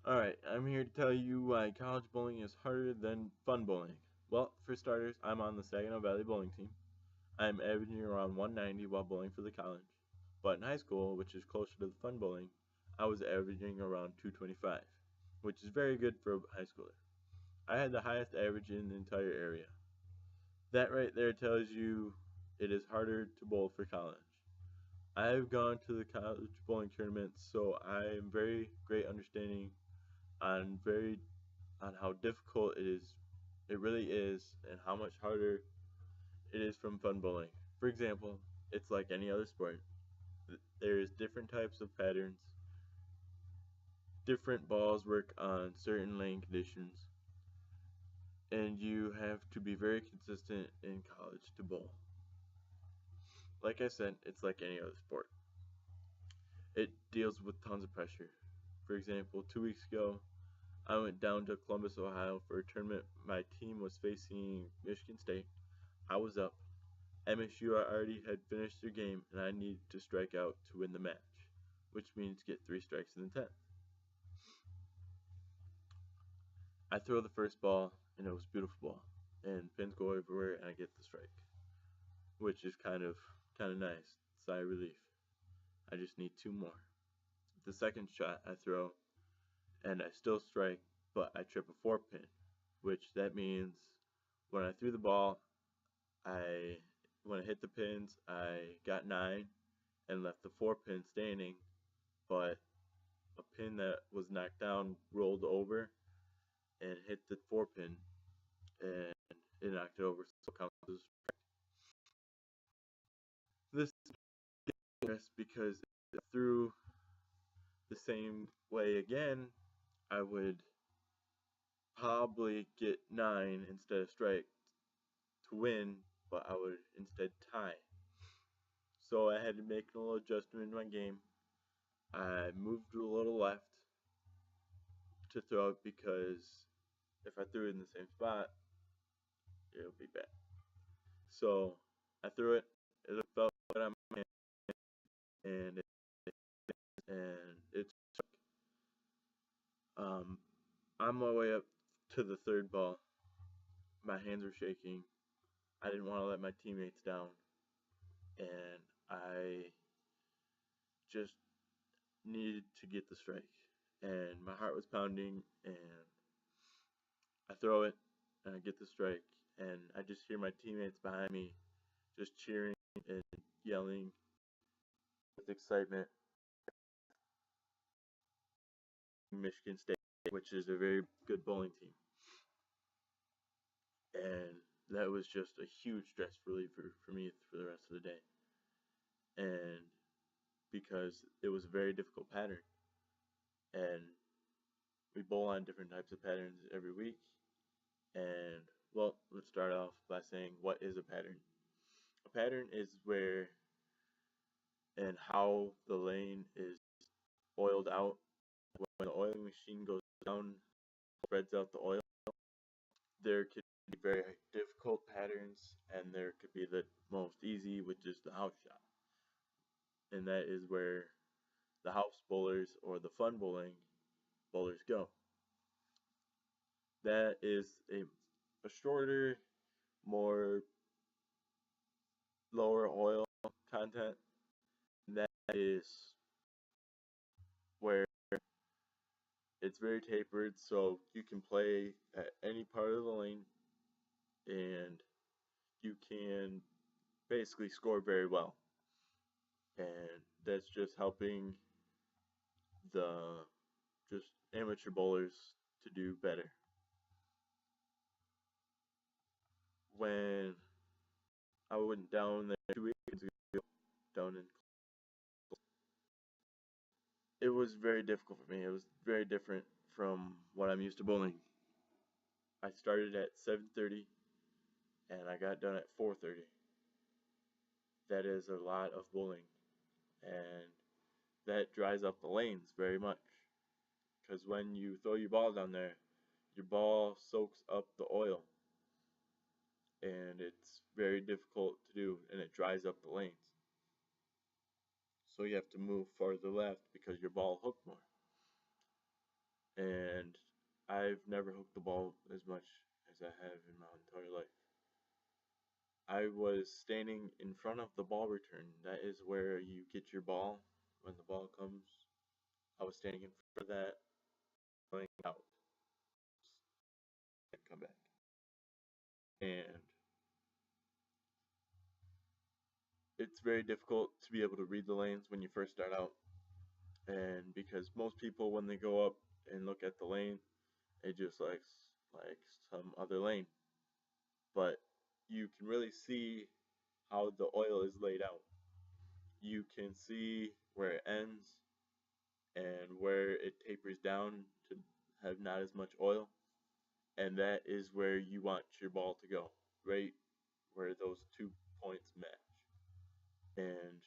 Alright, I'm here to tell you why college bowling is harder than fun bowling. Well, for starters, I'm on the Saginaw Valley bowling team. I'm averaging around 190 while bowling for the college. But in high school, which is closer to the fun bowling, I was averaging around 225, which is very good for a high schooler. I had the highest average in the entire area. That right there tells you it is harder to bowl for college. I have gone to the college bowling tournaments, so I am very great understanding on very on how difficult it really is, and how much harder it is from fun bowling. For example, it's like any other sport. There's different types of patterns, different balls work on certain laying conditions, and you have to be very consistent in college to bowl. Like I said, it's like any other sport. It deals with tons of pressure. For example, 2 weeks ago, I went down to Columbus, Ohio for a tournament. My team was facing Michigan State. I was up. MSU already had finished their game, and I needed to strike out to win the match, which means get 3 strikes in the 10th. I throw the first ball, and it was a beautiful ball, and pins go everywhere, and I get the strike, which is kind of nice. Sigh of relief. I just need two more. The second shot I throw, and I still strike, but I trip a four pin, which that means when I threw the ball, I when I hit the pins, I got nine and left the four pin standing, but a pin that was knocked down rolled over and hit the four pin, and it knocked it over, so it counts as a strike. This is because if I threw the same way again, I would probably get nine instead of strike to win, but I would instead tie. So I had to make a little adjustment in my game. I moved a little left to throw it because if I threw it in the same spot, it would be bad. So I threw it. It felt good on my hand, and it's on my way up to the third ball. My hands were shaking. I didn't want to let my teammates down, and I just needed to get the strike. And my heart was pounding, and I throw it, and I get the strike, and I just hear my teammates behind me just cheering and yelling with excitement. Michigan State, which is a very good bowling team, and that was just a huge stress reliever for me for the rest of the day. And because it was a very difficult pattern, and we bowl on different types of patterns every week. And well, let's start off by saying what is a pattern. A pattern is where and how the lane is oiled out. When the oiling machine goes down, spreads out the oil. There could be very difficult patterns, and there could be the most easy, which is the house shot. And that is where the house bowlers or the fun bowlers go. That is a shorter, more lower oil content. That is where it's very tapered, so you can play at any part of the lane, and you can basically score very well. And that's just helping the just amateur bowlers to do better. When I went down there 2 weeks ago, down in, it was very difficult for me. It was very different from what I'm used to bowling. I started at 7:30 and I got done at 4:30. That is a lot of bowling, and that dries up the lanes very much. Because when you throw your ball down there, your ball soaks up the oil, and it's very difficult to do, and it dries up the lanes. So you have to move farther left because your ball hooked more. and I've never hooked the ball as much as I have in my entire life. I was standing in front of the ball return. That is where you get your ball when the ball comes. I was standing in front of that, playing out, and come back. And it's very difficult to be able to read the lanes when you first start out. And because most people, when they go up and look at the lane, it just like some other lane. But you can really see how the oil is laid out. You can see where it ends and where it tapers down to have not as much oil, and that is where you want your ball to go, right where those 2 points match. And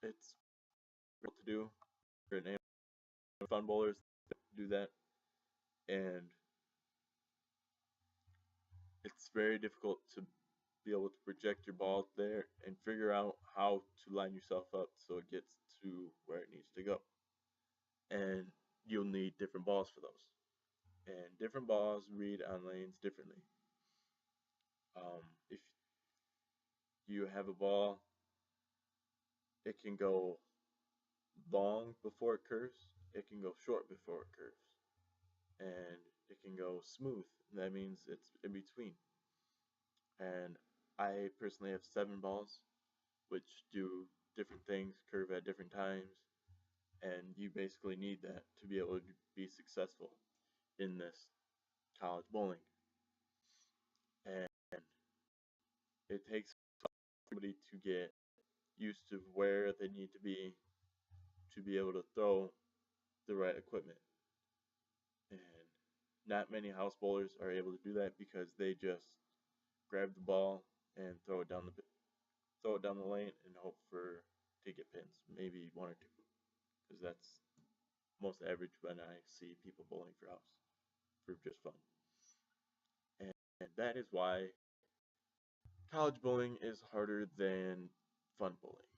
it's difficult to do for an fun bowlers that do that, and it's very difficult to be able to project your ball there and figure out how to line yourself up so it gets to where it needs to go. And you'll need different balls for those. And different balls read on lanes differently. If you have a ball, it can go long before it curves, it can go short before it curves, and it can go smooth. That means it's in between. And I personally have 7 balls, which do different things, curve at different times, and you basically need that to be able to be successful in this college bowling. And it takes somebody to get used to where they need to be able to throw the right equipment. And not many house bowlers are able to do that because they just grab the ball and throw it down the lane and hope for to get pins, maybe one or two, because that's most average when I see people bowling for house for just fun. And that is why college bowling is harder than fun bowling.